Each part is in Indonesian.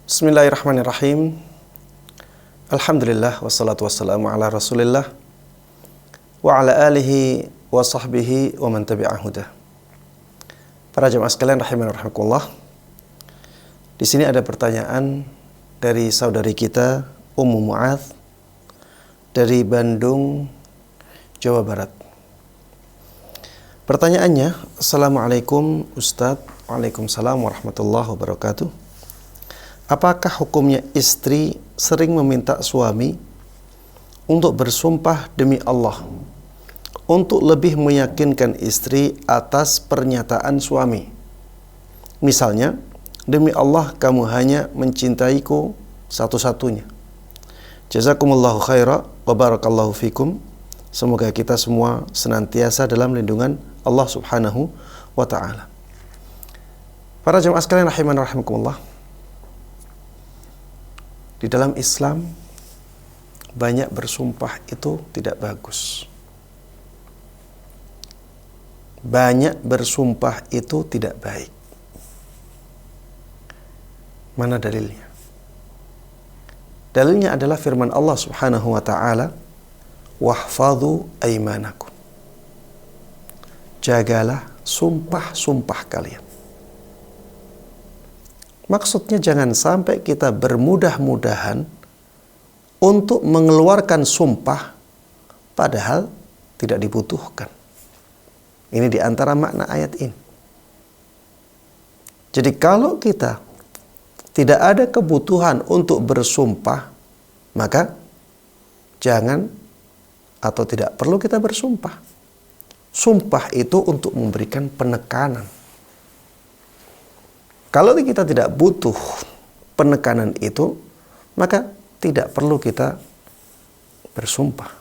Bismillahirrahmanirrahim. Alhamdulillah wassalatu wassalamu ala Rasulillah wa ala alihi wa sahbihi wa man tabi'ah huda. Para jemaah sekalian rahimani rahimakumullah. Di sini ada pertanyaan dari saudari kita Ummu Mu'adz dari Bandung, Jawa Barat. Pertanyaannya, Assalamualaikum Ustadz. Waalaikumsalam warahmatullahi wabarakatuh. Apakah hukumnya istri sering meminta suami untuk bersumpah demi Allah untuk lebih meyakinkan istri atas pernyataan suami? Misalnya, demi Allah kamu hanya mencintaiku satu-satunya. Jazakumullahu khaira wa barakallahu fikum. Semoga kita semua senantiasa dalam lindungan Allah Subhanahu wa ta'ala. Para jemaah sekalian rahimani rahimakumullah. Di dalam Islam, banyak bersumpah itu tidak bagus. Banyak bersumpah itu tidak baik. Mana dalilnya? Dalilnya adalah firman Allah Subhanahu wa ta'ala, wahfadhu aimanakum. Jagalah sumpah-sumpah kalian. Maksudnya jangan sampai kita bermudah-mudahan untuk mengeluarkan sumpah padahal tidak dibutuhkan. Ini di antara makna ayat ini. Jadi kalau kita tidak ada kebutuhan untuk bersumpah, maka jangan atau tidak perlu kita bersumpah. Sumpah itu untuk memberikan penekanan. Kalau kita tidak butuh penekanan itu, maka tidak perlu kita bersumpah.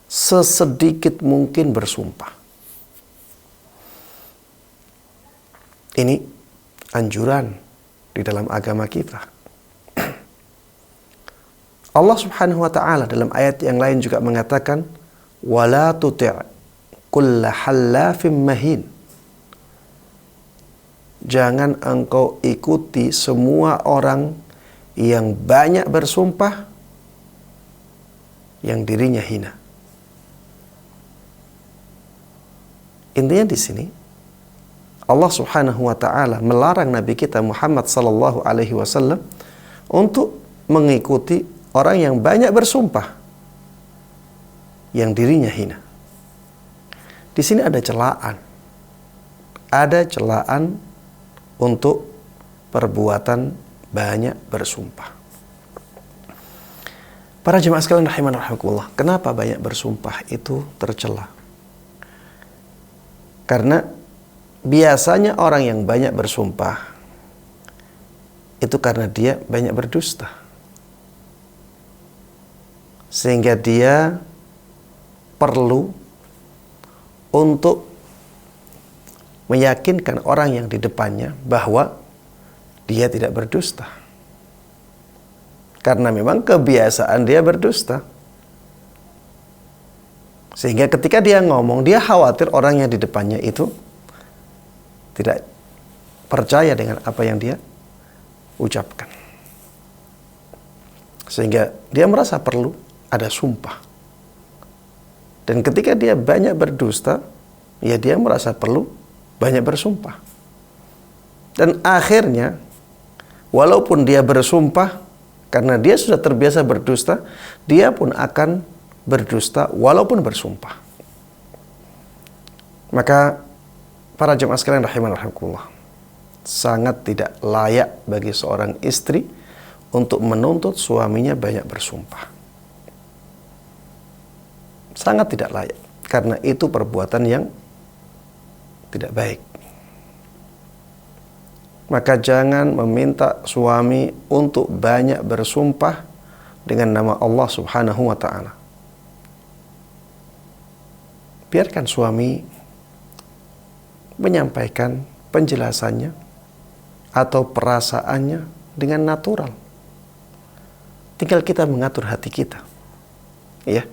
Sesedikit mungkin bersumpah. Ini anjuran di dalam agama kita. Allah Subhanahu wa ta'ala dalam ayat yang lain juga mengatakan, wala tuti' kulla hallafim mahin. Jangan engkau ikuti semua orang yang banyak bersumpah yang dirinya hina. Intinya di sini Allah Subhanahu wa ta'ala melarang Nabi kita Muhammad sallallahu alaihi wasallam untuk mengikuti orang yang banyak bersumpah yang dirinya hina. Di sini ada celaan. Ada celaan untuk perbuatan banyak bersumpah. Para jemaah sekalian rahimani rahimakumullah, kenapa banyak bersumpah itu tercela? Karena biasanya orang yang banyak bersumpah itu karena dia banyak berdusta. Sehingga dia perlu untuk meyakinkan orang yang di depannya bahwa dia tidak berdusta. Karena memang kebiasaan dia berdusta. Sehingga ketika dia ngomong, dia khawatir orang yang di depannya itu tidak percaya dengan apa yang dia ucapkan. Sehingga dia merasa perlu ada sumpah. Dan ketika dia banyak berdusta, ya dia merasa perlu banyak bersumpah. Dan akhirnya, walaupun dia bersumpah, karena dia sudah terbiasa berdusta, dia pun akan berdusta walaupun bersumpah. Maka, para jemaah sekalian rahimani rahimakumullah, sangat tidak layak bagi seorang istri untuk menuntut suaminya banyak bersumpah. Sangat tidak layak. Karena itu perbuatan yang tidak baik. Maka jangan meminta suami untuk banyak bersumpah dengan nama Allah Subhanahu wa ta'ala. Biarkan suami menyampaikan penjelasannya atau perasaannya dengan natural. Tinggal kita mengatur hati kita. Ya.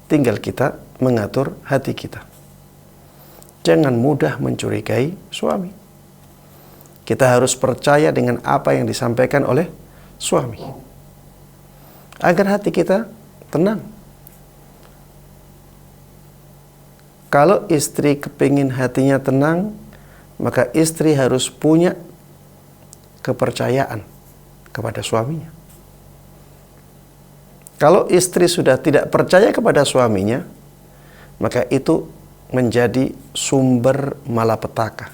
Tinggal kita mengatur hati kita. Jangan mudah mencurigai suami. Kita harus percaya dengan apa yang disampaikan oleh suami, agar hati kita tenang. Kalau istri kepingin hatinya tenang, maka istri harus punya kepercayaan kepada suaminya. Kalau istri sudah tidak percaya kepada suaminya, maka itu menjadi sumber malapetaka.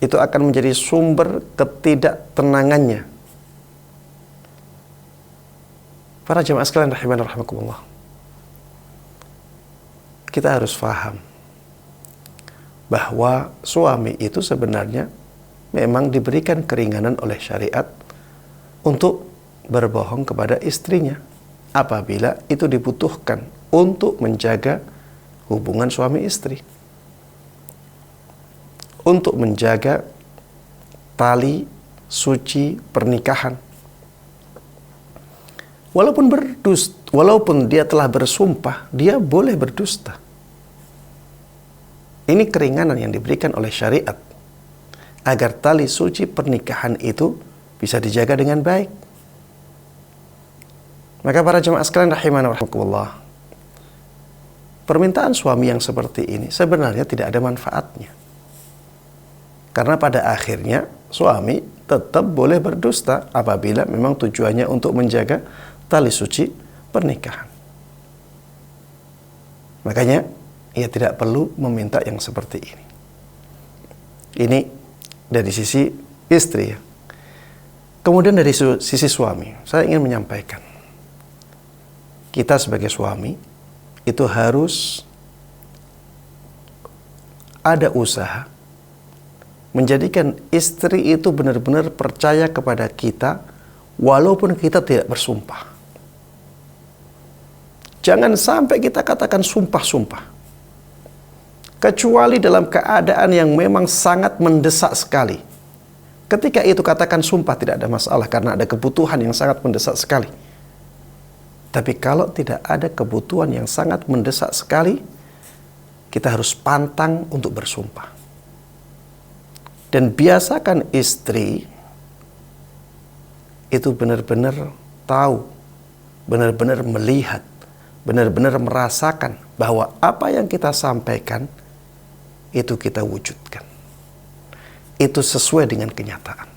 Itu akan menjadi sumber ketidaktenangannya. Para jemaah sekalian rahimani rahimakumullah, kita harus faham bahwa suami itu sebenarnya memang diberikan keringanan oleh syariat untuk berbohong kepada istrinya apabila itu dibutuhkan untuk menjaga hubungan suami istri, untuk menjaga tali suci pernikahan. Walaupun dia telah bersumpah, dia boleh berdusta. Ini keringanan yang diberikan oleh syariat agar tali suci pernikahan itu bisa dijaga dengan baik. Maka para jemaah sekalian rahimani wa rahimakumullah, permintaan suami yang seperti ini sebenarnya tidak ada manfaatnya. Karena pada akhirnya suami tetap boleh berdusta apabila memang tujuannya untuk menjaga tali suci pernikahan. Makanya ia tidak perlu meminta yang seperti ini. Ini dari sisi istri ya. Kemudian dari sisi suami, saya ingin menyampaikan, kita sebagai suami itu harus ada usaha menjadikan istri itu benar-benar percaya kepada kita walaupun kita tidak bersumpah. Jangan sampai kita katakan sumpah-sumpah, kecuali dalam keadaan yang memang sangat mendesak sekali. Ketika itu katakan sumpah, tidak ada masalah karena ada kebutuhan yang sangat mendesak sekali. Tapi kalau tidak ada kebutuhan yang sangat mendesak sekali, kita harus pantang untuk bersumpah. Dan biasakan istri itu benar-benar tahu, benar-benar melihat, benar-benar merasakan bahwa apa yang kita sampaikan itu kita wujudkan. Itu sesuai dengan kenyataan.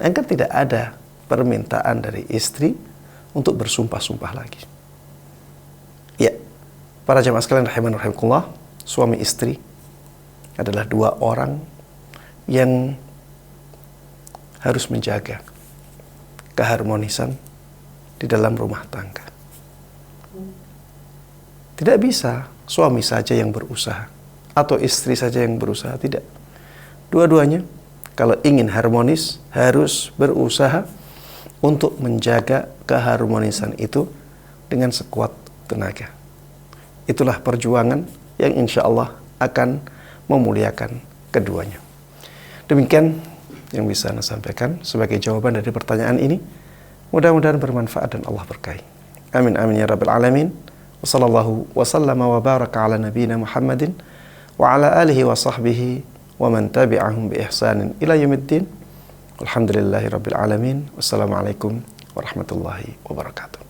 Agar tidak ada permintaan dari istri untuk bersumpah-sumpah lagi. Ya, para jemaah sekalian rahimani rahimakumullah, suami istri adalah dua orang yang harus menjaga keharmonisan di dalam rumah tangga. Tidak bisa suami saja yang berusaha atau istri saja yang berusaha, tidak. Dua-duanya kalau ingin harmonis harus berusaha untuk menjaga keharmonisan itu dengan sekuat tenaga. Itulah perjuangan yang insya Allah akan memuliakan keduanya. Demikian yang bisa saya sampaikan sebagai jawaban dari pertanyaan ini. Mudah-mudahan bermanfaat dan Allah berkahi. Amin amin ya rabbal alamin. Wa sallallahu wa sallama wa baraka ala nabiyyina Muhammadin wa ala alihi wa sahbihi wa man tabi'ahum bi ihsanin ila yaumiddin. Alhamdulillahi rabbil alamin. Wassalamualaikum warahmatullahi wabarakatuh.